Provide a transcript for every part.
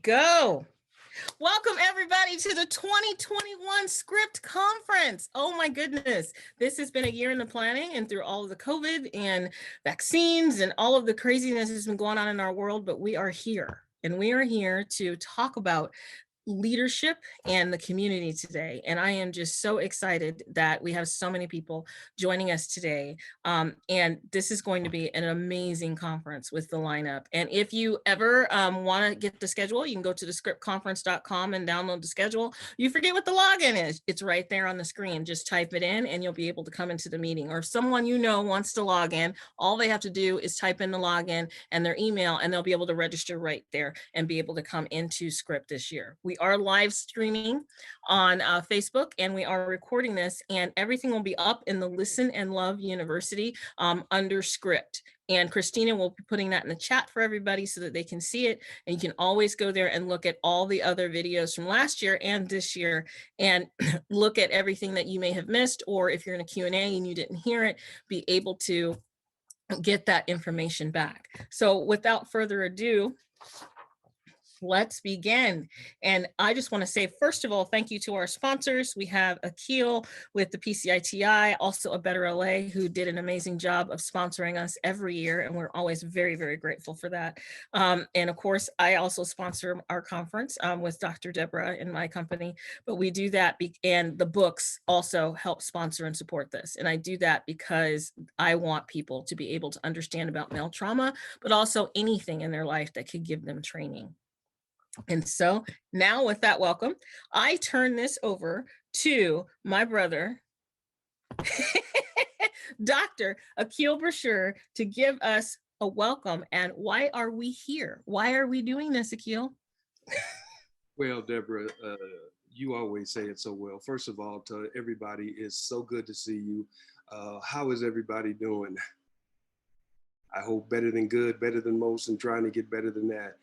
go. Welcome everybody to the 2021 Script Conference. Oh my goodness. This has been a year in the planning and through all of the COVID and vaccines and all of the craziness that's been going on in our world, but we are here and we are here to talk about leadership and the community today. And I am just so excited that we have so many people joining us today. And this is going to be an amazing conference with the lineup. And if you ever want to get the schedule, you can go to thescriptconference.com and download the schedule. You forget what the login is. It's right there on the screen. Just type it in and you'll be able to come into the meeting. Or if someone you know wants to log in, all they have to do is type in the login and their email, and they'll be able to register right there and be able to come into Script this year. We are live streaming on Facebook, and we are recording this, and everything will be up in the Listen and Love University under Script. And Christina will be putting that in the chat for everybody so that they can see it. And you can always go there and look at all the other videos from last year and this year and look at everything that you may have missed, or if you're in a Q&A and you didn't hear it, be able to get that information back. So without further ado, let's begin. And I just want to say, first of all, thank you to our sponsors. We have Aquil with the PCITI, also a Better LA, who did an amazing job of sponsoring us every year. And we're always very, very grateful for that. And of course, I also sponsor our conference with Dr. Debra in my company, but we do that and the books also help sponsor and support this. And I do that because I want people to be able to understand about male trauma, but also anything in their life that could give them training. And so now with that welcome, I turn this over to my brother, Dr. Aquil Basheer, to give us a welcome. And why are we here? Why are we doing this, Aquil? Well, Debra, you always say it so well. First of all, to everybody, it's so good to see you. How is everybody doing? I hope better than good, better than most, and trying to get better than that.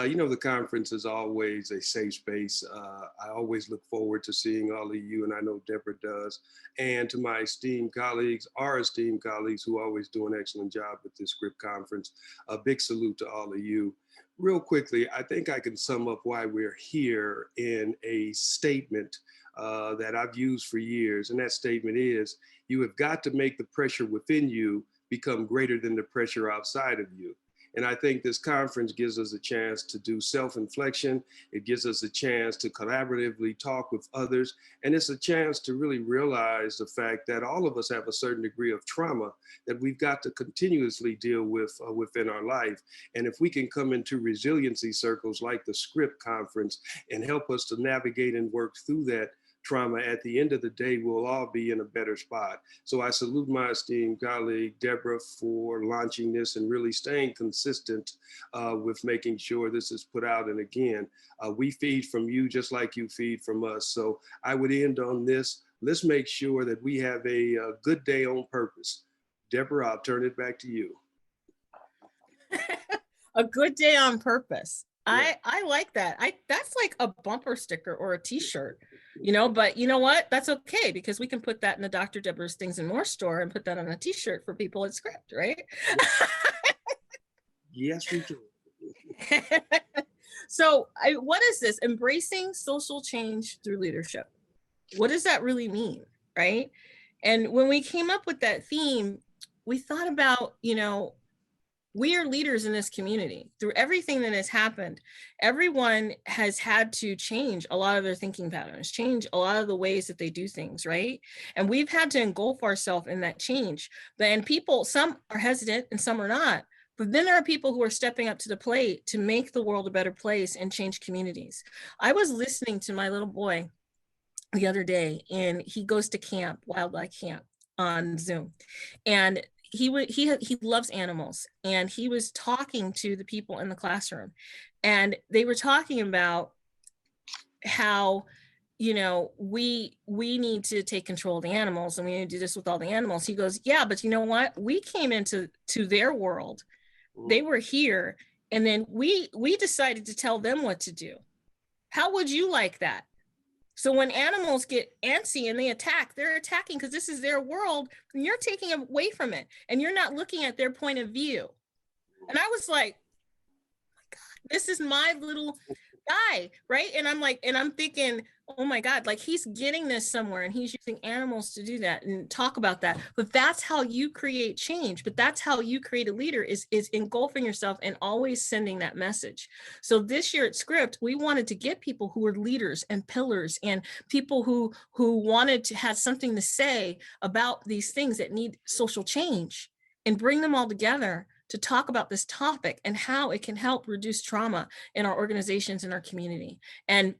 You know, the conference is always a safe space. I always look forward to seeing all of you, and I know Debra does. And to my esteemed colleagues, our esteemed colleagues who always do an excellent job with this Script Conference, a big salute to all of you. Real quickly, I think I can sum up why we're here in a statement that I've used for years. And that statement is, you have got to make the pressure within you become greater than the pressure outside of you. And I think this conference gives us a chance to do self-inflection. It gives us a chance to collaboratively talk with others. And it's a chance to really realize the fact that all of us have a certain degree of trauma that we've got to continuously deal with within our life. And if we can come into resiliency circles like the Script Conference and help us to navigate and work through that trauma, at the end of the day, we'll all be in a better spot. So I salute my esteemed colleague, Debra, for launching this and really staying consistent with making sure this is put out. And again, we feed from you just like you feed from us. So I would end on this. Let's make sure that we have a good day on purpose. Debra, I'll turn it back to you. A good day on purpose. Yeah. I like that. That's like a bumper sticker or a t-shirt, you know, but you know what? That's okay, because we can put that in the Dr. Debra's Things and More store and put that on a t-shirt for people at Script, right? Yes, we do. So what is this? Embracing social change through leadership. What does that really mean, right? And when we came up with that theme, we thought about, you know, we are leaders in this community. Through everything that has happened, everyone has had to change a lot of their thinking patterns, change a lot of the ways that they do things, right? And we've had to engulf ourselves in that change. And people, some are hesitant and some are not. But then there are people who are stepping up to the plate to make the world a better place and change communities. I was listening to my little boy the other day, and he goes to camp, wildlife camp on Zoom. And he loves animals, and he was talking to the people in the classroom, and they were talking about how, you know, we need to take control of the animals, and we need to do this with all the animals. He goes, yeah, but you know what? We came into their world. They were here, and then we decided to tell them what to do. How would you like that? So when animals get antsy and they attack, they're attacking because this is their world, and you're taking away from it, and you're not looking at their point of view. And I was like, oh my God, this is my little guy, right? And I'm like, and I'm thinking, oh my God, like he's getting this somewhere and he's using animals to do that and talk about that. But that's how you create change. But that's how you create a leader is engulfing yourself and always sending that message. So this year at Script, we wanted to get people who were leaders and pillars and people who wanted to have something to say about these things that need social change and bring them all together to talk about this topic and how it can help reduce trauma in our organizations and our community. And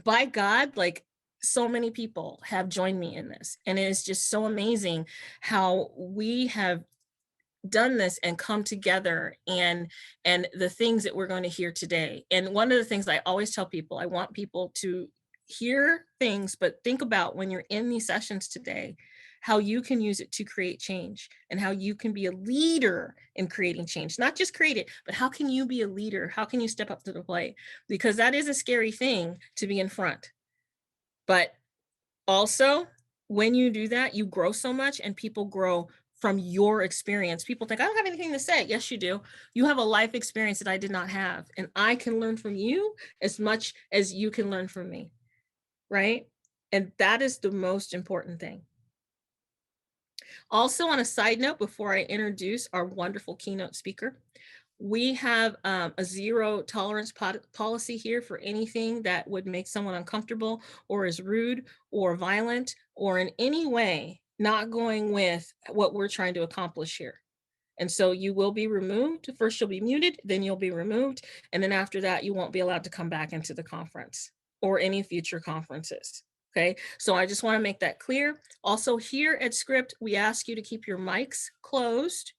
by God, like so many people have joined me in this. And it is just so amazing how we have done this and come together and the things that we're going to hear today. And one of the things I always tell people, I want people to hear things, but think about when you're in these sessions today, how you can use it to create change and how you can be a leader in creating change, not just create it, but how can you be a leader? How can you step up to the plate? Because that is a scary thing to be in front. But also when you do that, you grow so much and people grow from your experience. People think, I don't have anything to say. Yes, you do. You have a life experience that I did not have. And I can learn from you as much as you can learn from me, right? And that is the most important thing. Also, on a side note, before I introduce our wonderful keynote speaker, we have a zero tolerance policy here for anything that would make someone uncomfortable or is rude or violent or in any way not going with what we're trying to accomplish here. And so you will be removed. First, you'll be muted, then you'll be removed. And then after that, you won't be allowed to come back into the conference or any future conferences. Okay, so I just want to make that clear. Also here at Script, we ask you to keep your mics closed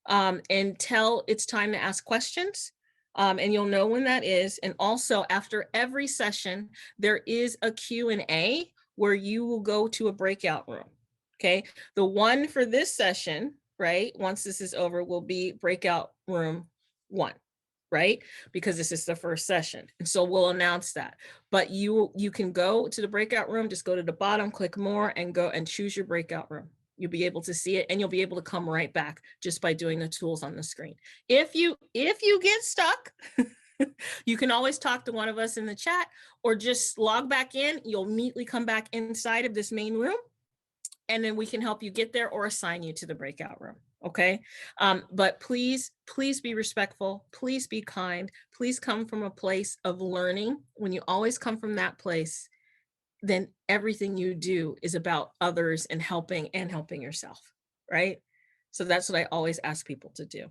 until it's time to ask questions. And you'll know when that is. And also after every session, there is a Q&A where you will go to a breakout room. Okay, the one for this session, right, once this is over, will be breakout room 1. Right? Because this is the first session. And so we'll announce that. But you can go to the breakout room, just go to the bottom, click more and go and choose your breakout room. You'll be able to see it and you'll be able to come right back just by doing the tools on the screen. If you get stuck, you can always talk to one of us in the chat or just log back in. You'll immediately come back inside of this main room and then we can help you get there or assign you to the breakout room. Okay, but please be respectful. Please be kind. Please come from a place of learning. When you always come from that place, then everything you do is about others and helping yourself, right? So that's what I always ask people to do.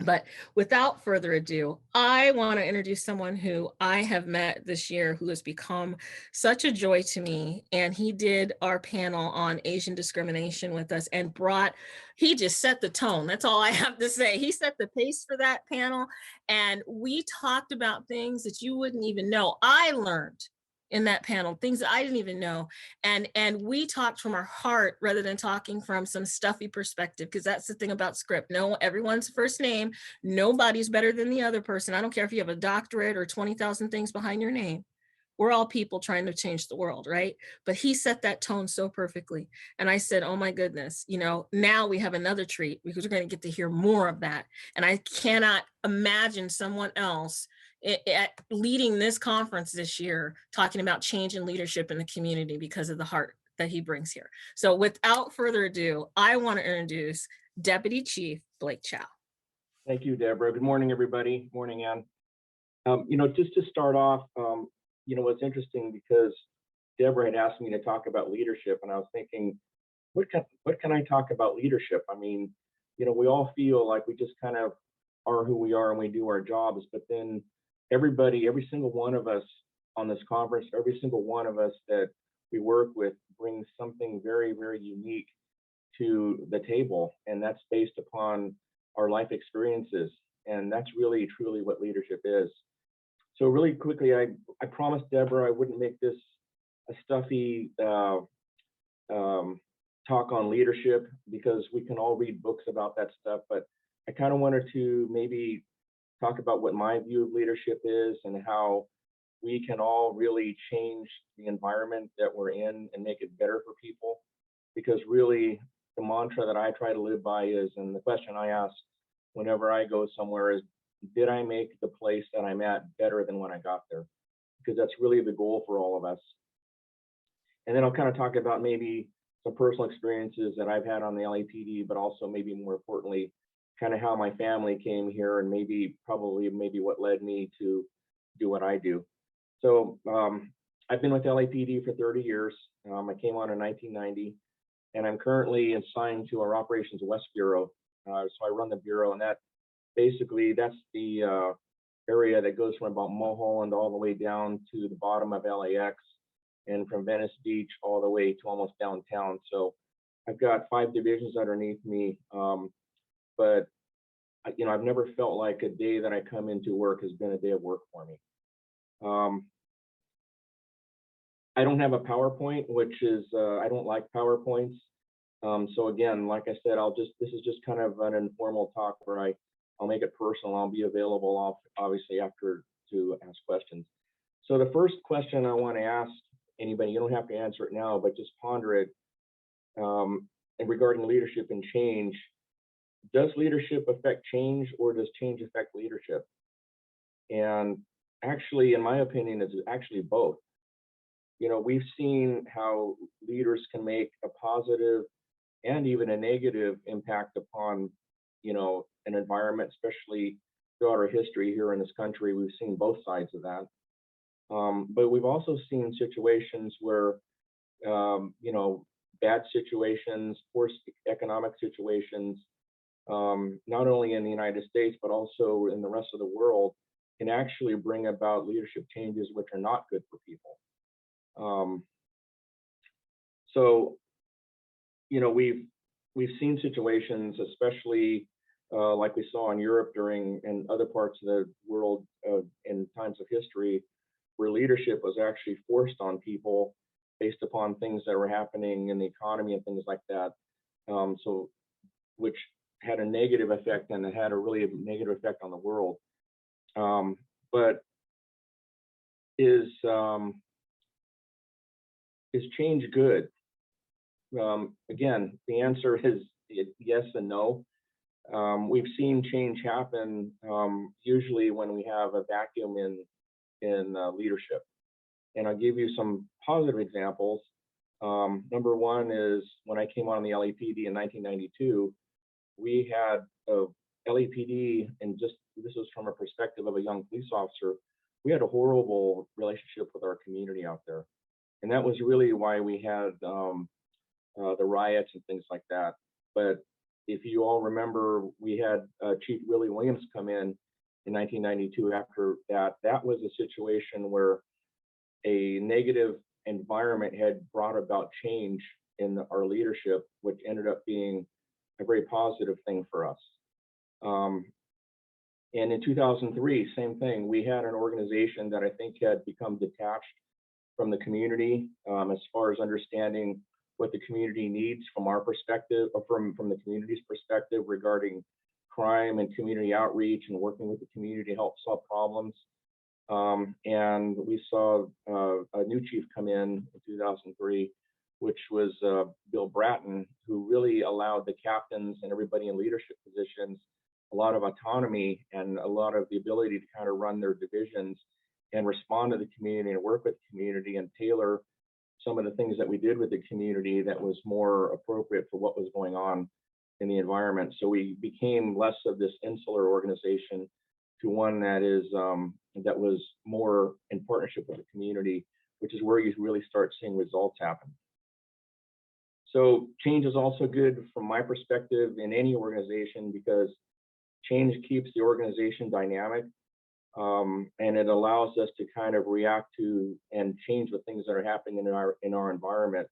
But without further ado, I want to introduce someone who I have met this year who has become such a joy to me. And he did our panel on Asian discrimination with us and he just set the tone. That's all I have to say. He set the pace for that panel. And we talked about things that you wouldn't even know. I learned in that panel, things that I didn't even know. And we talked from our heart rather than talking from some stuffy perspective, because that's the thing about Script. No, everyone's first name, nobody's better than the other person. I don't care if you have a doctorate or 20,000 things behind your name. We're all people trying to change the world, right? But he set that tone so perfectly. And I said, oh my goodness, now we have another treat because we're going to get to hear more of that. And I cannot imagine someone else leading this conference this year, talking about change and leadership in the community because of the heart that he brings here. So without further ado, I want to introduce Deputy Chief Blake Chow. Thank you, Debra. Good morning, everybody. Good morning, Ann. Just to start off, what's interesting because Debra had asked me to talk about leadership, and I was thinking, what can I talk about leadership? I mean, we all feel like we just kind of are who we are and we do our jobs, but then every single one of us on this conference, every single one of us that we work with brings something very, very unique to the table, and that's based upon our life experiences, and that's really, truly what leadership is. So really quickly, I promised Debra I wouldn't make this a stuffy talk on leadership because we can all read books about that stuff, but I kind of wanted to maybe talk about what my view of leadership is and how we can all really change the environment that we're in and make it better for people. Because really, the mantra that I try to live by is, and the question I ask whenever I go somewhere is, did I make the place that I'm at better than when I got there? Because that's really the goal for all of us. And then I'll kind of talk about maybe some personal experiences that I've had on the LAPD, but also maybe more importantly, kind of how my family came here and maybe what led me to do what I do. So I've been with LAPD for 30 years. I came on in 1990, and I'm currently assigned to our Operations West Bureau. So I run the bureau, and that's the area that goes from about Mulholland all the way down to the bottom of LAX, and from Venice Beach all the way to almost downtown. So I've got 5 divisions underneath me, but I've never felt like a day that I come into work has been a day of work for me. I don't have a PowerPoint, which is I don't like PowerPoints. So again, like I said, this is just kind of an informal talk where I'll make it personal. I'll be available obviously after to ask questions. So the first question I want to ask anybody, you don't have to answer it now, but just ponder it, and regarding leadership and change. Does leadership affect change, or does change affect leadership? And actually, in my opinion, it's actually both. We've seen how leaders can make a positive and even a negative impact upon, an environment, especially throughout our history here in this country. We've seen both sides of that. But we've also seen situations where, bad situations, poor economic situations, not only in the United States, but also in the rest of the world, can actually bring about leadership changes which are not good for people. So, we've seen situations, especially like we saw in Europe and other parts of the world in times of history, where leadership was actually forced on people based upon things that were happening in the economy and things like that. So, which had a negative effect, and it had a really negative effect on the world. But is change good? Again, the answer is yes and no. We've seen change happen usually when we have a vacuum in leadership. And I'll give you some positive examples. Number one is when I came on the LAPD in 1992, we had a LAPD, and this was from a perspective of a young police officer, we had a horrible relationship with our community out there. And that was really why we had the riots and things like that. But if you all remember, we had Chief Willie Williams come in 1992 after that. That was a situation where a negative environment had brought about change in our leadership, which ended up being a very positive thing for us. And in 2003, same thing. We had an organization that I think had become detached from the community as far as understanding what the community needs from our perspective, or from the community's perspective regarding crime and community outreach and working with the community to help solve problems. And we saw a new chief come in 2003, which was Bill Bratton, who really allowed the captains and everybody in leadership positions a lot of autonomy and a lot of the ability to kind of run their divisions and respond to the community and work with the community and tailor some of the things that we did with the community that was more appropriate for what was going on in the environment. So we became less of this insular organization to one that is that was more in partnership with the community, which is where you really start seeing results happen. So change is also good from my perspective in any organization, because change keeps the organization dynamic, and it allows us to kind of react to and change the things that are happening in our environment.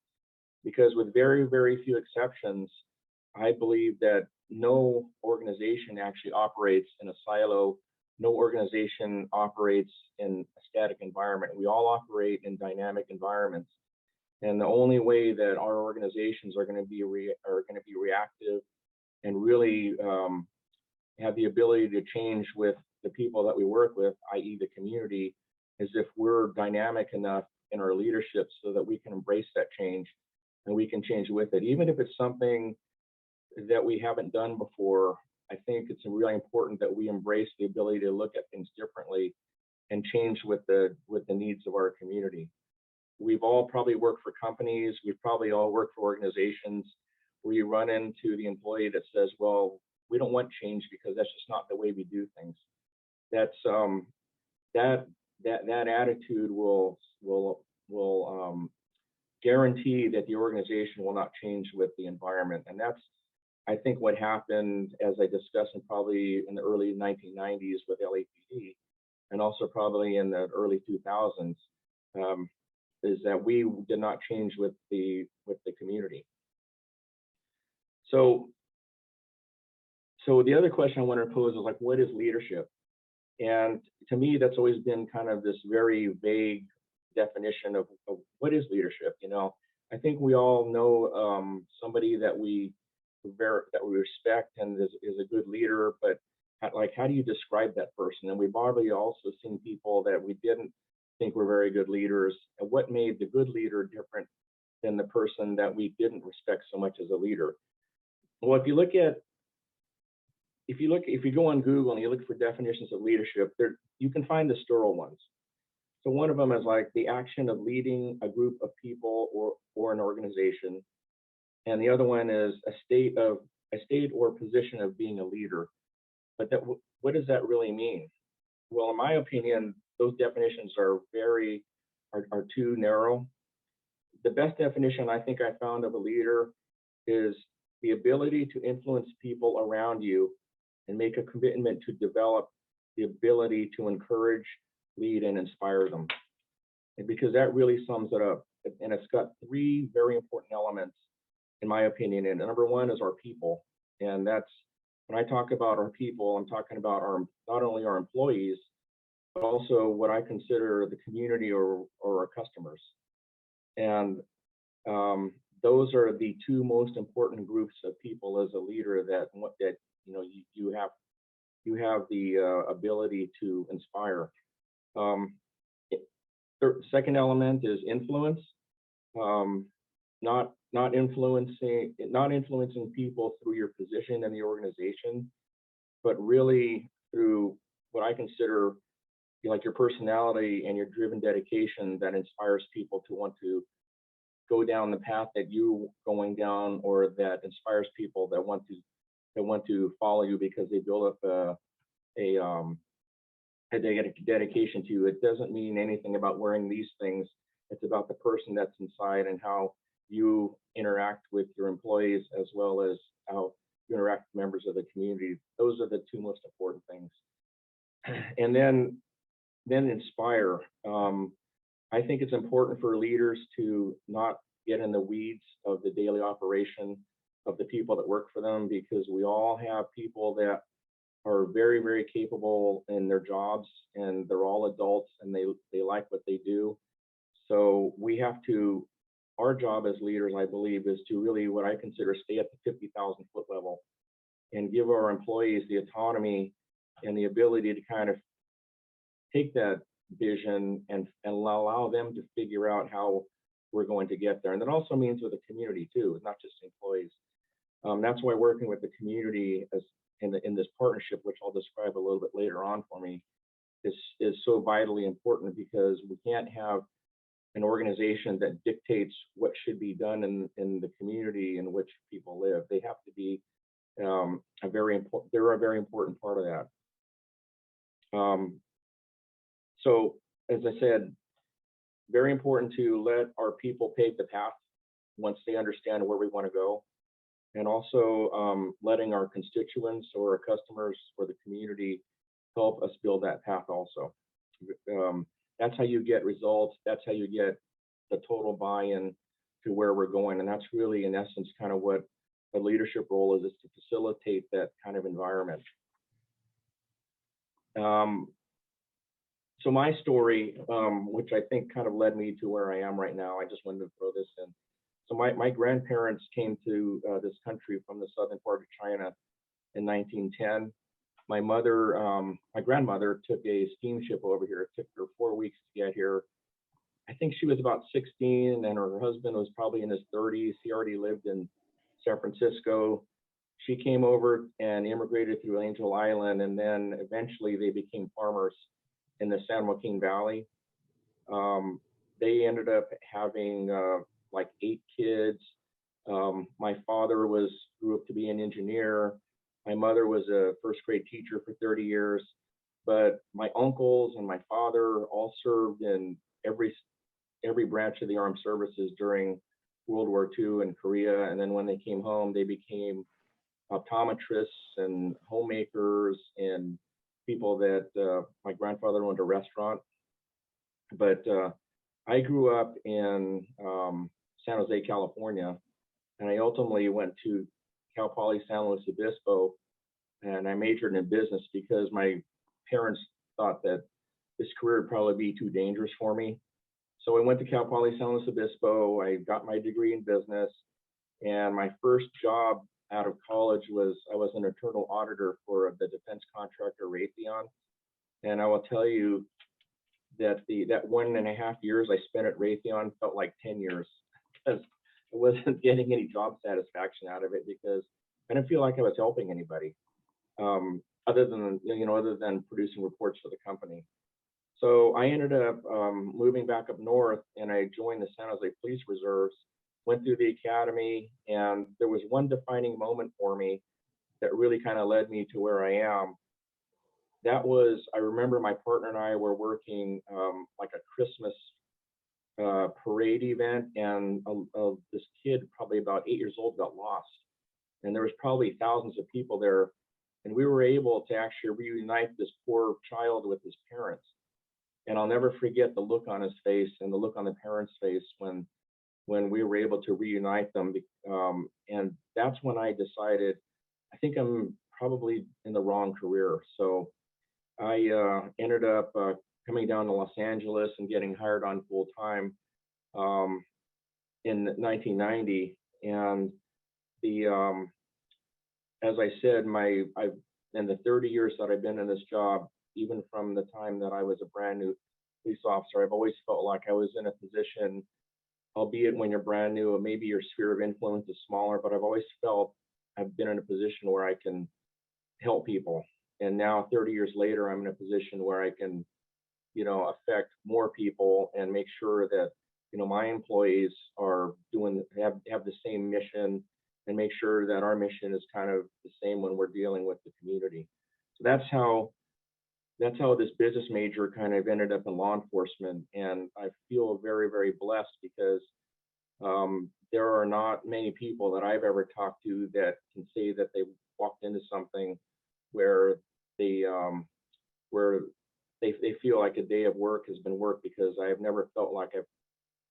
Because with very, very few exceptions, I believe that no organization actually operates in a silo. No organization operates in a static environment. We all operate in dynamic environments. And the only way that our organizations are going to be reactive and really have the ability to change with the people that we work with, i.e. the community, is if we're dynamic enough in our leadership so that we can embrace that change and we can change with it. Even if it's something that we haven't done before, I think it's really important that we embrace the ability to look at things differently and change with the needs of our community. We've all probably worked for companies, we've probably all worked for organizations where you run into the employee that says, well, we don't want change because that's just not the way we do things. That's that attitude will guarantee that the organization will not change with the environment. And that's, I think, what happened, as I discussed probably in the early 1990s with LAPD, and also probably in the early 2000s, is that we did not change with the community. So the other question I want to pose is, like, what is leadership? And to me, that's always been kind of this very vague definition of what is leadership. You know, I think we all know somebody that we respect and is a good leader, but how do you describe that person? And we've already also seen people that we didn't think were very good leaders, and what made the good leader different than the person that we didn't respect so much as a leader. Well, if you go on Google and you look for definitions of leadership, you can find the historical ones. So one of them is like the action of leading a group of people or an organization, and the other one is a state or position of being a leader. But what does that really mean? Well, in my opinion, those definitions are too narrow. The best definition I think I found of a leader is the ability to influence people around you and make a commitment to develop the ability to encourage, lead, and inspire them. And because that really sums it up. And it's got three very important elements, in my opinion. And number one is our people. And that's, when I talk about our people, I'm talking about not only our employees, but also what I consider the community or our customers. And those are the two most important groups of people as a leader that you know you have the ability to inspire. Second element is influence. Not influencing people through your position in the organization, but really through what I consider like your personality and your driven dedication that inspires people to want to go down the path that you're going down, or that inspires people that want to follow you because they build up a dedication to you. It doesn't mean anything about wearing these things. It's about the person that's inside and how you interact with your employees, as well as how you interact with members of the community. Those are the two most important things. And then inspire. I think it's important for leaders to not get in the weeds of the daily operation of the people that work for them, because we all have people that are very, very capable in their jobs, and they're all adults and they like what they do. So we have to, our job as leaders, I believe, is to really, what I consider, stay at the 50,000 foot level and give our employees the autonomy and the ability to kind of take that vision and allow them to figure out how we're going to get there. And that also means with the community too, not just employees. That's why working with the community as in this partnership, which I'll describe a little bit later on for me, is so vitally important, because we can't have an organization that dictates what should be done in the community in which people live. They have to be they're a very important part of that. So as I said, very important to let our people pave the path once they understand where we want to go, and also letting our constituents or our customers or the community help us build that path also. That's how you get results. That's how you get the total buy-in to where we're going. And that's really, in essence, kind of what a leadership role is to facilitate that kind of environment. So my story, which I think kind of led me to where I am right now, I just wanted to throw this in. So my grandparents came to this country from the southern part of China in 1910. My grandmother took a steamship over here. It took her 4 weeks to get here. I think she was about 16, and her husband was probably in his 30s. He already lived in San Francisco. she came over and immigrated through Angel Island, and then eventually they became farmers in the San Joaquin Valley. They ended up having like 8 kids. My father grew up to be an engineer. My mother was a first grade teacher for 30 years. But my uncles and my father all served in every branch of the armed services during World War II and Korea. And then when they came home, they became optometrists and homemakers and people that my grandfather owned a restaurant. But I grew up in San Jose, California, and I ultimately went to Cal Poly San Luis Obispo, and I majored in business because my parents thought that this career would probably be too dangerous for me. So I went to Cal Poly San Luis Obispo. I got my degree in business, and my first job out of college was I was an internal auditor for the defense contractor Raytheon. And I will tell you that that 1.5 years I spent at Raytheon felt like 10 years because I wasn't getting any job satisfaction out of it because I didn't feel like I was helping anybody, other than producing reports for the company. So I ended up moving back up north, and I joined the San Jose Police Reserves, went through the academy, and there was one defining moment for me that really kind of led me to where I am. That was, I remember my partner and I were working like a Christmas parade event, and this kid, probably about 8 years old, got lost. And there was probably thousands of people there, and we were able to actually reunite this poor child with his parents. And I'll never forget the look on his face and the look on the parents' face when we were able to reunite them. And that's when I decided, I think I'm probably in the wrong career. So I ended up coming down to Los Angeles and getting hired on full time in 1990. And as I said, in the 30 years that I've been in this job, even from the time that I was a brand new police officer, I've always felt like I was in a position, albeit when you're brand new, maybe your sphere of influence is smaller, but I've always felt I've been in a position where I can help people. And now 30 years later, I'm in a position where I can, affect more people and make sure that, my employees are have the same mission, and make sure that our mission is kind of the same when we're dealing with the community. So that's how this business major kind of ended up in law enforcement. And I feel very, very blessed because there are not many people that I've ever talked to that can say that they walked into something where they feel like a day of work has been work, because I have never felt like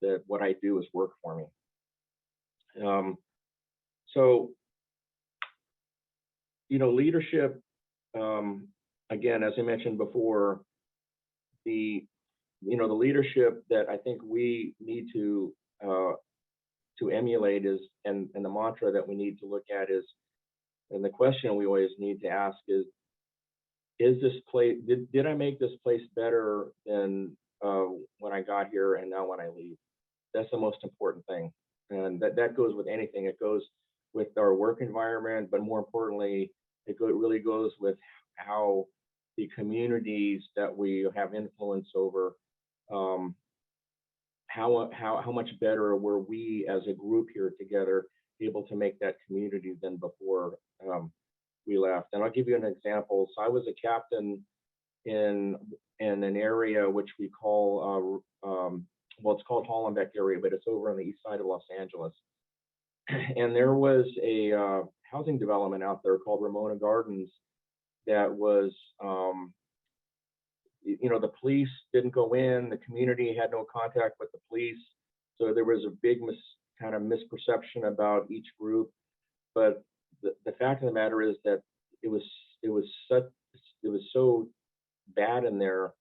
that what I do is work for me. So, leadership, again, as I mentioned before, the leadership that I think we need to emulate is, and the mantra that we need to look at is, and the question we always need to ask is this place, did I make this place better than when I got here and now when I leave? That's the most important thing. And that goes with anything. It goes with our work environment, but more importantly, it really goes with how the communities that we have influence over, how much better were we as a group here together able to make that community than before we left. And I'll give you an example. So I was a captain in an area which we call, well, it's called Hollenbeck area, but it's over on the east side of Los Angeles. And there was a housing development out there called Ramona Gardens that was, the police didn't go in, the community had no contact with the police. So there was a big kind of misperception about each group. But the fact of the matter is that it was so bad in there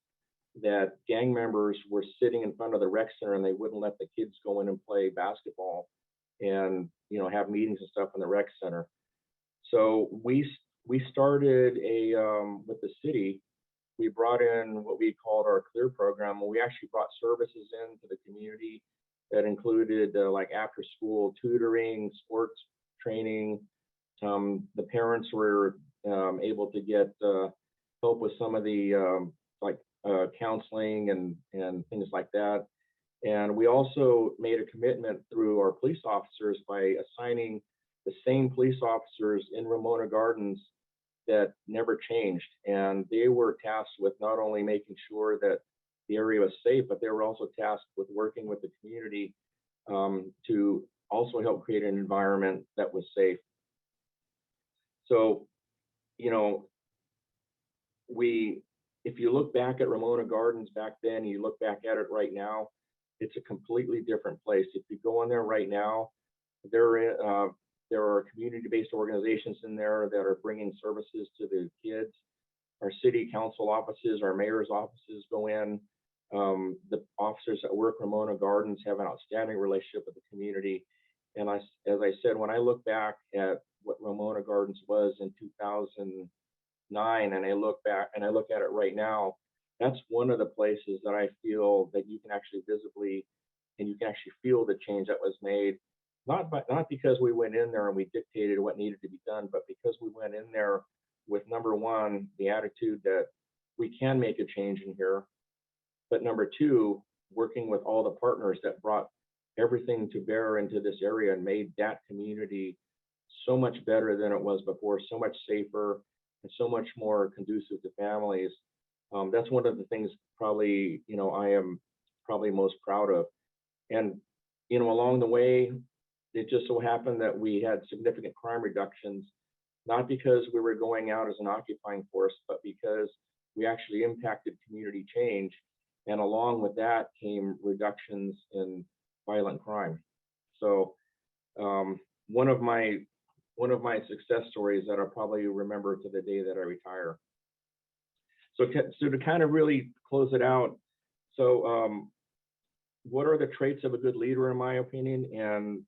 that gang members were sitting in front of the rec center and they wouldn't let the kids go in and play basketball and have meetings and stuff in the rec center. So we started with the city, we brought in what we called our CLEAR program, where we actually brought services into the community that included like after school tutoring, sports training, The parents were able to get help with some of the counseling and things like that. And we also made a commitment through our police officers by assigning the same police officers in Ramona Gardens that never changed. And they were tasked with not only making sure that the area was safe, but they were also tasked with working with the community to also help create an environment that was safe. So, you know, if you look back at Ramona Gardens back then, you look back at it right now, it's a completely different place. If you go in there right now, there are community-based organizations in there that are bringing services to the kids. Our city council offices, our mayor's offices go in. The officers that work Ramona Gardens have an outstanding relationship with the community. And as I said, when I look back at what Ramona Gardens was in 2009, and I look at it right now, that's one of the places that I feel that you can actually visibly and you can actually feel the change that was made. Not because we went in there and we dictated what needed to be done, but because we went in there with, number one, the attitude that we can make a change in here, but number two, working with all the partners that brought everything to bear into this area and made that community so much better than it was before, so much safer and so much more conducive to families. That's one of the things probably, you know, I am probably most proud of. And, you know, along the way, it just so happened that we had significant crime reductions, not because we were going out as an occupying force, but because we actually impacted community change. And along with that came reductions in violent crime. So one of my success stories that I'll probably remember to the day that I retire. So to kind of really close it out, so what are the traits of a good leader, in my opinion? And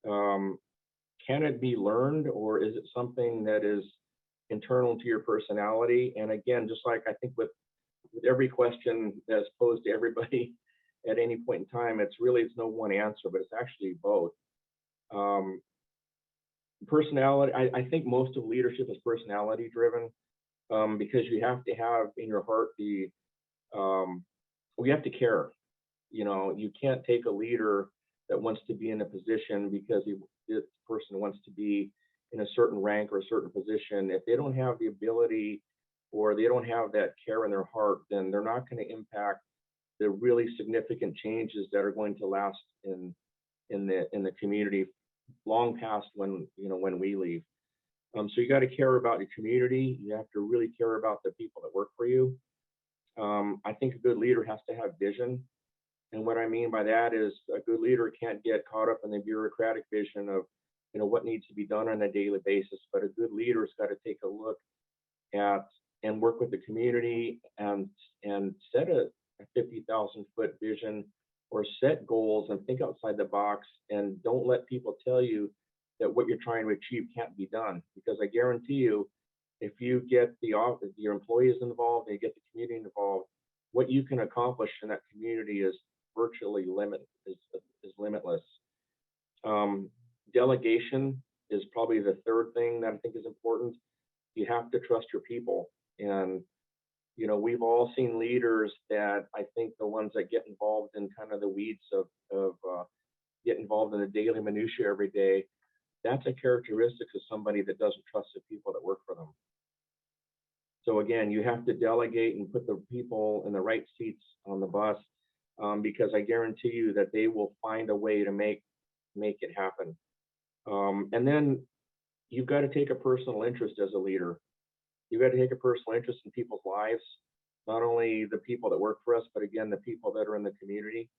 can it be learned, or is it something that is internal to your personality? And again, just like I think with every question that's posed to everybody at any point in time, it's no one answer, but it's actually both. Personality, I think most of leadership is personality driven, because you have to have in your heart we have to care. You know, you can't take a leader that wants to be in a position because this person wants to be in a certain rank or a certain position. If they don't have the ability or they don't have that care in their heart, then they're not going to impact the really significant changes that are going to last in the community long past when we leave. So you got to care about your community. You have to really care about the people that work for you. I think a good leader has to have vision. And what I mean by that is a good leader can't get caught up in the bureaucratic vision of, you know, what needs to be done on a daily basis. But a good leader's got to take a look at and work with the community and set a 50,000-foot vision or set goals and think outside the box, and don't let people tell you that what you're trying to achieve can't be done. Because I guarantee you, if you get your employees involved and you get the community involved, what you can accomplish in that community is virtually limitless. Delegation is probably the third thing that I think is important. You have to trust your people. And, you know, we've all seen leaders that I think the ones that get involved in kind of the weeds of get involved in the daily minutia every day, that's a characteristic of somebody that doesn't trust the people that work for them. So again, you have to delegate and put the people in the right seats on the bus, because I guarantee you that they will find a way to make it happen. And then you've got to take a personal interest as a leader. You've got to take a personal interest in people's lives, not only the people that work for us, but again, the people that are in the community.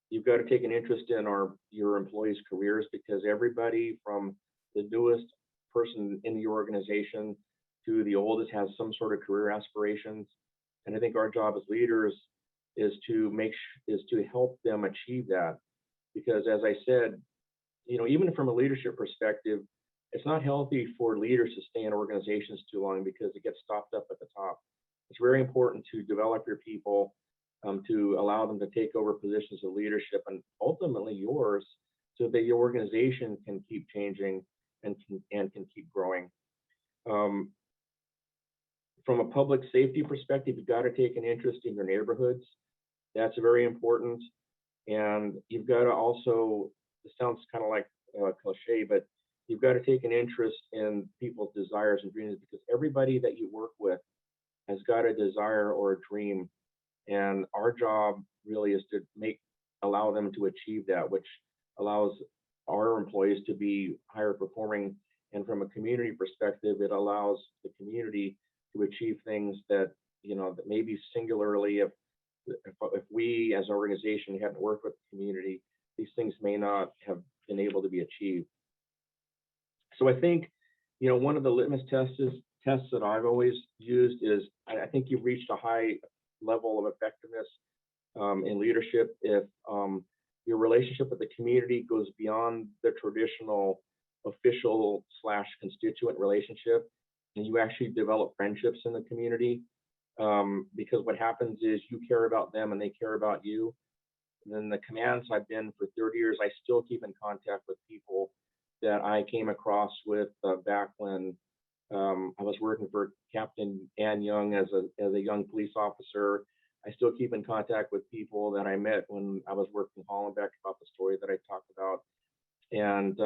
You've got to take an interest in your employees' careers, because everybody from the newest person in the organization to the oldest has some sort of career aspirations. And I think our job as leaders is to help them achieve that. Because as I said, you know, even from a leadership perspective, it's not healthy for leaders to stay in organizations too long because it gets stopped up at the top. It's very important to develop your people, to allow them to take over positions of leadership and ultimately yours, so that your organization can keep changing and can keep growing. From a public safety perspective, you've got to take an interest in your neighborhoods. That's very important. And you've got to also, this sounds kind of like cliche, but you've got to take an interest in people's desires and dreams, because everybody that you work with has got a desire or a dream. And our job really is to allow them to achieve that, which allows our employees to be higher performing. And from a community perspective, it allows the community to achieve things that, that maybe singularly, if we as an organization hadn't worked with the community, these things may not have been able to be achieved. So I think, one of the litmus tests that I've always used is, I think you've reached a high level of effectiveness in leadership if your relationship with the community goes beyond the traditional official/constituent relationship, and you actually develop friendships in the community, because what happens is you care about them and they care about you. And then the commands I've been for 30 years, I still keep in contact with people that I came across with back when I was working for Captain Ann Young as a young police officer. I still keep in contact with people that I met when I was working in Hollenbeck, about the story that I talked about. And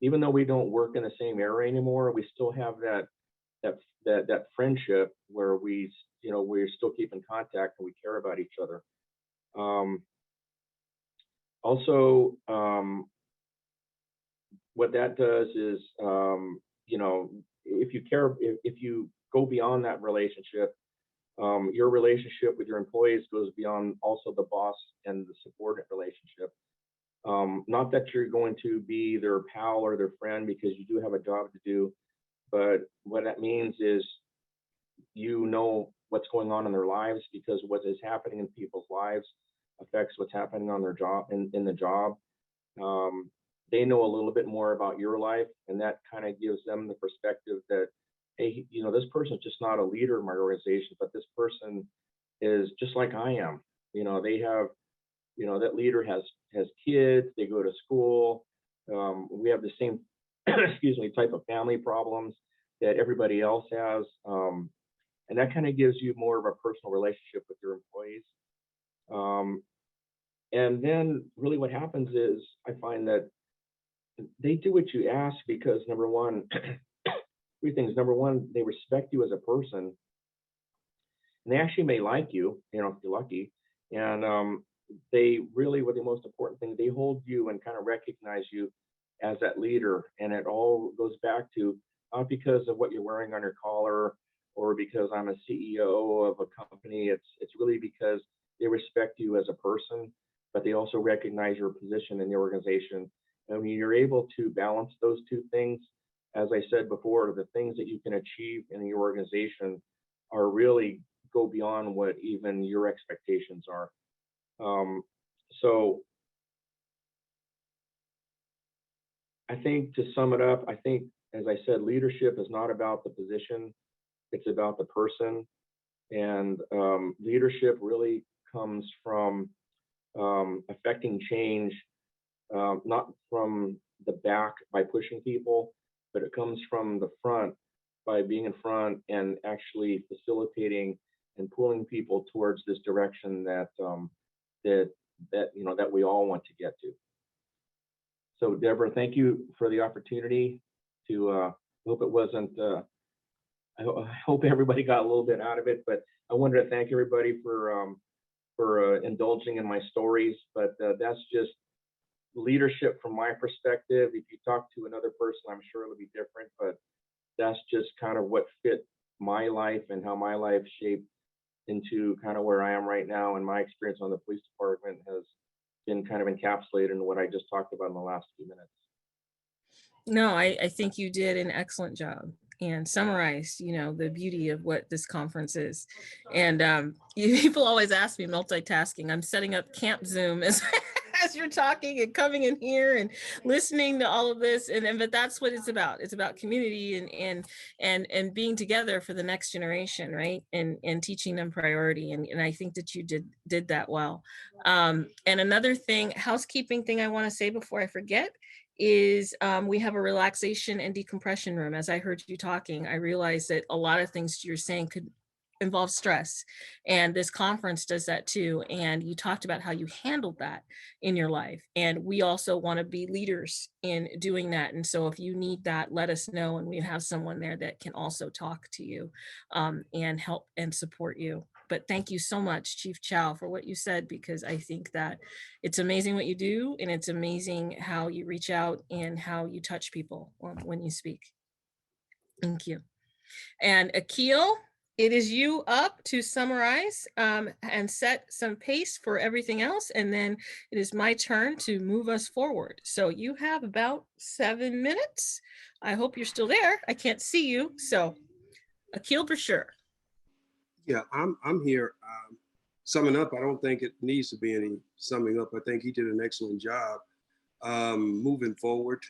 even though we don't work in the same area anymore, we still have that friendship where we still keep in contact and we care about each other. Also, what that does is, if you go beyond that relationship, your relationship with your employees goes beyond also the boss and the subordinate relationship. Not that you're going to be their pal or their friend, because you do have a job to do, but what that means is what's going on in their lives, because what is happening in people's lives affects what's happening on their job, in the job. They know a little bit more about your life, and that kind of gives them the perspective that, hey, this person is just not a leader in my organization, but this person is just like I am. They have, that leader has kids, they go to school. We have the same, type of family problems that everybody else has. And that kind of gives you more of a personal relationship with your employees. And then really what happens is, I find that they do what you ask because, number one, three things. Number one, they respect you as a person, and they actually may like you, if you're lucky. And they really, what the most important thing, they hold you and kind of recognize you as that leader. And it all goes back to, not because of what you're wearing on your collar or because I'm a CEO of a company. It's really because they respect you as a person, but they also recognize your position in the organization. And when you're able to balance those two things, as I said before, the things that you can achieve in your organization are really go beyond what even your expectations are. So I think, to sum it up, I think, as I said, leadership is not about the position, it's about the person. And leadership really comes from affecting change, not from the back by pushing people, but it comes from the front by being in front and actually facilitating and pulling people towards this direction that we all want to get to. So Debra, thank you for the opportunity to, hope it wasn't, I hope everybody got a little bit out of it, but I wanted to thank everybody for indulging in my stories, but that's just leadership from my perspective. If you talk to another person, I'm sure it'll be different, but that's just kind of what fit my life and how my life shaped into kind of where I am right now. And my experience on the police department has been kind of encapsulated in what I just talked about in the last few minutes. No, I think you did an excellent job and summarized, the beauty of what this conference is. And people always ask me multitasking. I'm setting up Camp Zoom as as you're talking and coming in here and listening to all of this. But that's what it's about. It's about community and being together for the next generation, right? And teaching them priority. And I think that you did that well. And another thing, housekeeping thing I want to say before I forget is we have a relaxation and decompression room. As I heard you talking, I realized that a lot of things you're saying could involve stress, and this conference does that too. And you talked about how you handled that in your life, and we also want to be leaders in doing that. And so if you need that, let us know, and we have someone there that can also talk to you and help and support you. But thank you so much, Chief Chow, for what you said, because I think that it's amazing what you do, and it's amazing how you reach out and how you touch people when you speak. Thank you. And Aquil, it is you up to summarize and set some pace for everything else. And then it is my turn to move us forward. So you have about 7 minutes. I hope you're still there. I can't see you. So Aquil, for sure. Yeah, I'm here. Summing up, I don't think it needs to be any summing up. I think he did an excellent job moving forward.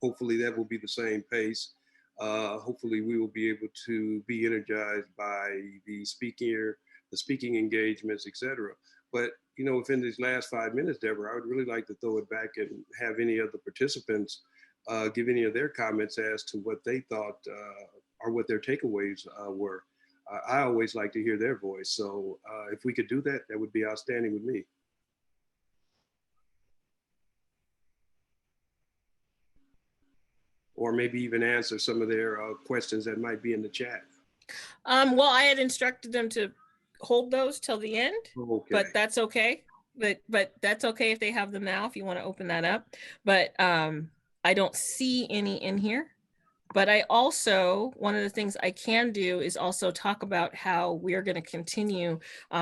Hopefully that will be the same pace. Hopefully we will be able to be energized by the speaking engagements, etc. But, you know, within these last 5 minutes, Debra, I would really like to throw it back and have any of the participants give any of their comments as to what they thought or what their takeaways were. I always like to hear their voice. So if we could do that, that would be outstanding with me. Or maybe even answer some of their questions that might be in the chat. Well, I had instructed them to hold those till the end, okay. But that's okay. But that's okay if they have them now, if you want to open that up. But I don't see any in here. But I also, one of the things I can do is also talk about how we're going to continue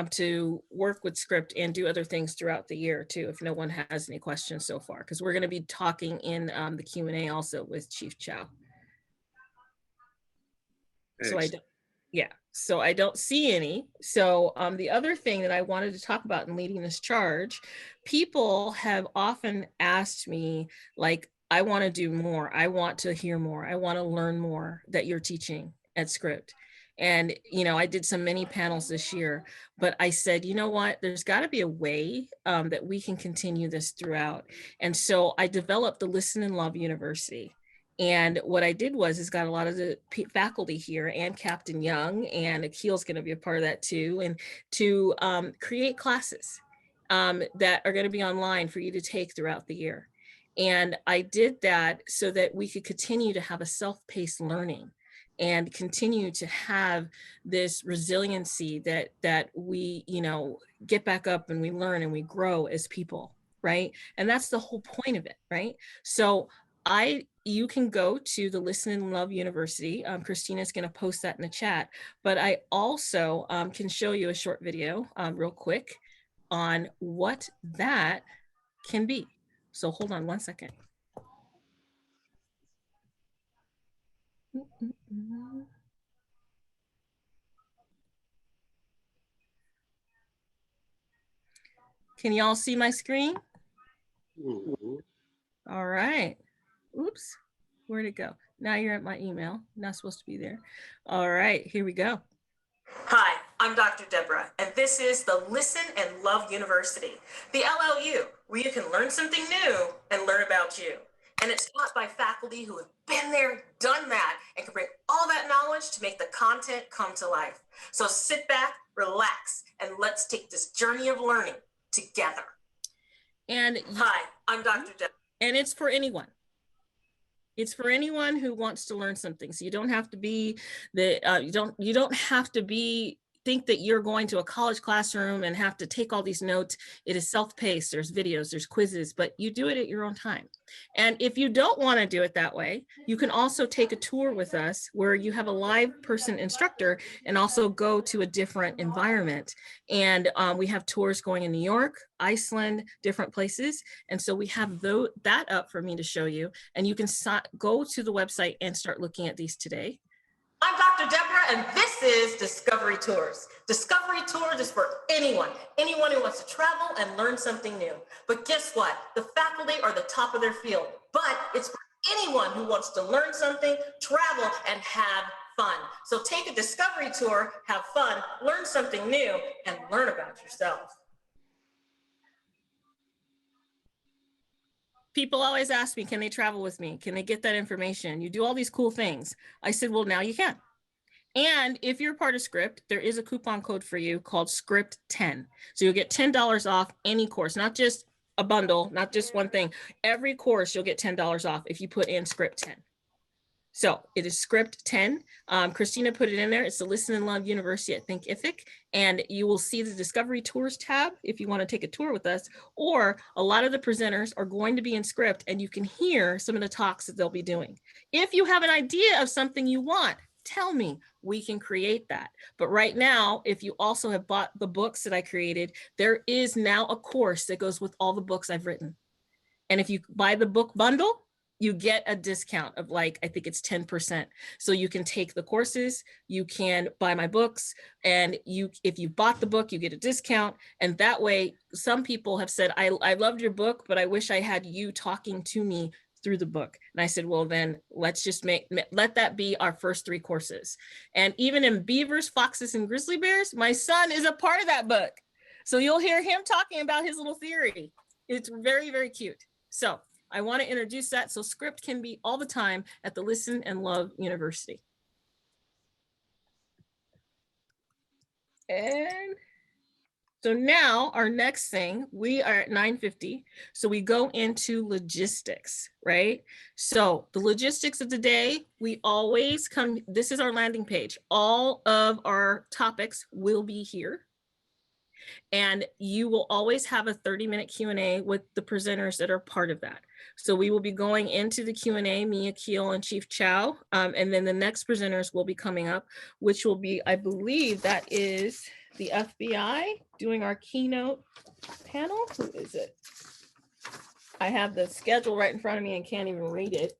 to work with Script and do other things throughout the year too, if no one has any questions so far, because we're going to be talking in the Q&A also with Chief Chow. Excellent. So I don't see any. So the other thing that I wanted to talk about in leading this charge, people have often asked me, like, I want to do more. I want to hear more. I want to learn more that you're teaching at Script. And, you know, I did some mini panels this year, but I said, you know what, there's got to be a way that we can continue this throughout. And so I developed the Listen and Love University. And what I did was got a lot of the faculty here, and Captain Young, and Aquil's going to be a part of that too, and to create classes that are going to be online for you to take throughout the year. And I did that so that we could continue to have a self-paced learning and continue to have this resiliency that we, you know, get back up and we learn and we grow as people, right? And that's the whole point of it, right? So you can go to the Listen and Love University. Christina's going to post that in the chat, but I also can show you a short video real quick on what that can be. So hold on one second. Can y'all see my screen? All right. Oops, where'd it go? Now you're at my email. Not supposed to be there. All right, here we go. Hi, I'm Dr. Debra, and this is the Listen and Love University, the LLU, where you can learn something new and learn about you. And it's taught by faculty who have been there, done that, and can bring all that knowledge to make the content come to life. So sit back, relax, and let's take this journey of learning together. And hi, I'm Dr. Debra. And it's for anyone. It's for anyone who wants to learn something. So you don't have to be you don't have to think that you're going to a college classroom and have to take all these notes. It is self-paced. There's videos, there's quizzes, but you do it at your own time. And if you don't want to do it that way, you can also take a tour with us where you have a live person instructor and also go to a different environment. And we have tours going in New York, Iceland, different places. And so we have that up for me to show you. And you can go to the website and start looking at these today. I'm Dr. Debra, and this is Discovery Tours. Discovery Tours is for anyone who wants to travel and learn something new. But guess what? The faculty are the top of their field, but it's for anyone who wants to learn something, travel, and have fun. So take a discovery tour, have fun, learn something new, and learn about yourself. People always ask me, can they travel with me? Can they get that information? You do all these cool things. I said, well, now you can. And if you're part of Script, there is a coupon code for you called Script 10. So you'll get $10 off any course, not just a bundle, not just one thing. Every course you'll get $10 off if you put in Script 10. So it is Script 10. Christina put it in there. It's the Listen and Love University at thePacific. And you will see the Discovery Tours tab if you want to take a tour with us. Or a lot of the presenters are going to be in Script and you can hear some of the talks that they'll be doing. If you have an idea of something you want, tell me, we can create that. But right now, if you also have bought the books that I created, there is now a course that goes with all the books I've written. And if you buy the book bundle, you get a discount of like, I think it's 10%. So you can take the courses, you can buy my books, and if you bought the book, you get a discount. And that way, some people have said, I loved your book, but I wish I had you talking to me through the book. And I said, well, then let's just let that be our first 3 courses. And even in Beavers, Foxes, and Grizzly Bears, my son is a part of that book. So you'll hear him talking about his little theory. It's very, very cute. So I want to introduce that. So Script can be all the time at the Listen and Love University. And so now our next thing, we are at 9:50. So we go into logistics, right? So the logistics of the day, we always come, this is our landing page. All of our topics will be here. And you will always have a 30-minute Q&A with the presenters that are part of that. So we will be going into the Q&A, me, Aquil, and Chief Chow. And then the next presenters will be coming up, which will be, I believe that is the FBI doing our keynote panel. Who is it? I have the schedule right in front of me and can't even read it.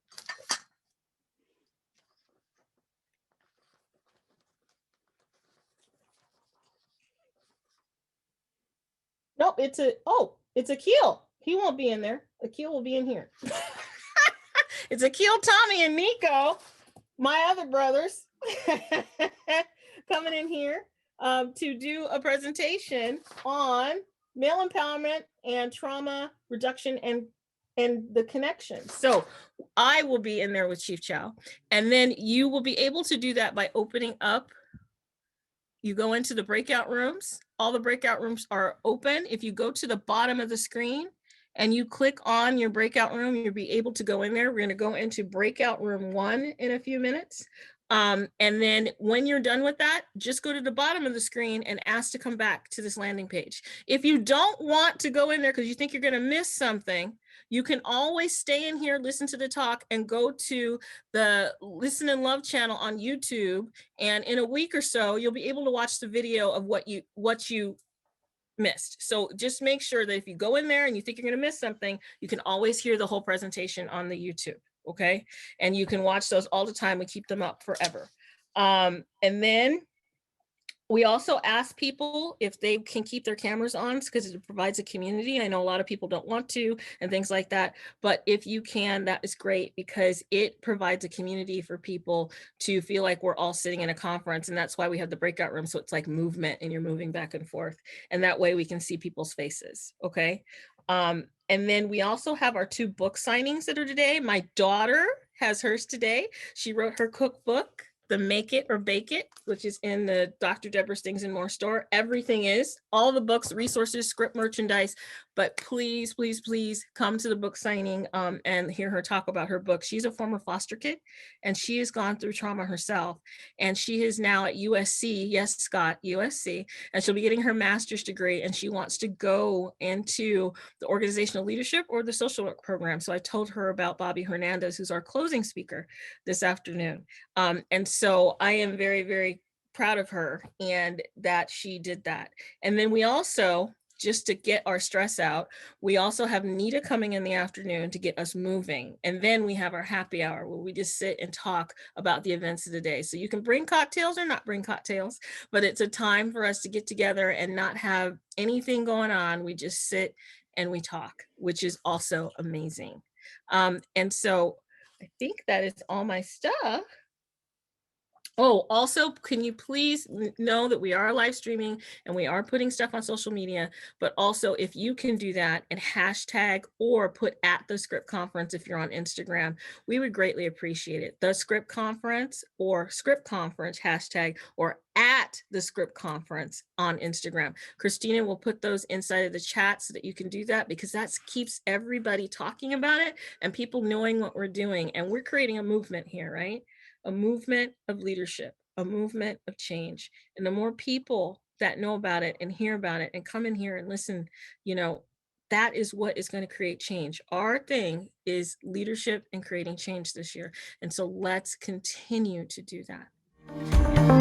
Nope, it's Aquil. He won't be in there. Aquil will be in here. It's Aquil, Tommy, and Nico, my other brothers, coming in here to do a presentation on male empowerment and trauma reduction and the connection. So I will be in there with Chief Chow, and then you will be able to do that by opening up. You go into the breakout rooms. All the breakout rooms are open. If you go to the bottom of the screen and you click on your breakout room, you'll be able to go in there. We're going to go into breakout room 1 in a few minutes. And then when you're done with that, just go to the bottom of the screen and ask to come back to this landing page. If you don't want to go in there because you think you're going to miss something, you can always stay in here, listen to the talk, and go to the Listen and Love channel on YouTube. And in a week or so, you'll be able to watch the video of what you missed. So just make sure that if you go in there and you think you're going to miss something, you can always hear the whole presentation on the YouTube. Okay. And you can watch those all the time. We keep them up forever. And then we also ask people if they can keep their cameras on because it provides a community. I know a lot of people don't want to and things like that, but if you can, that is great because it provides a community for people to feel like we're all sitting in a conference. And that's why we have the breakout room. So it's like movement and you're moving back and forth. And that way we can see people's faces. Okay. And then we also have our 2 book signings that are today. My daughter has hers today. She wrote her cookbook, The Make It or Bake It, which is in the Dr. Debra Stings and More store. Everything is, all the books, resources, script merchandise, but please, please, please come to the book signing and hear her talk about her book. She's a former foster kid and she has gone through trauma herself. And she is now at USC, yes, Scott, USC, and she'll be getting her master's degree and she wants to go into the organizational leadership or the social work program. So I told her about Bobby Hernandez, who's our closing speaker this afternoon. And so I am very, very proud of her and that she did that. And then we also just to get our stress out. We also have Nita coming in the afternoon to get us moving. And then we have our happy hour where we just sit and talk about the events of the day. So you can bring cocktails or not bring cocktails, but it's a time for us to get together and not have anything going on. We just sit and we talk, which is also amazing. And so I think that is all my stuff. Oh, also, can you please know that we are live streaming and we are putting stuff on social media, but also if you can do that and hashtag or put at the script conference if you're on Instagram, we would greatly appreciate it. The script conference or script conference hashtag or at the script conference on Instagram. Christina will put those inside of the chat so that you can do that, because that keeps everybody talking about it and people knowing what we're doing. And we're creating a movement here, right? A movement of leadership, a movement of change. And the more people that know about it and hear about it and come in here and listen, you know, that is what is going to create change. Our thing is leadership and creating change this year. And so let's continue to do that.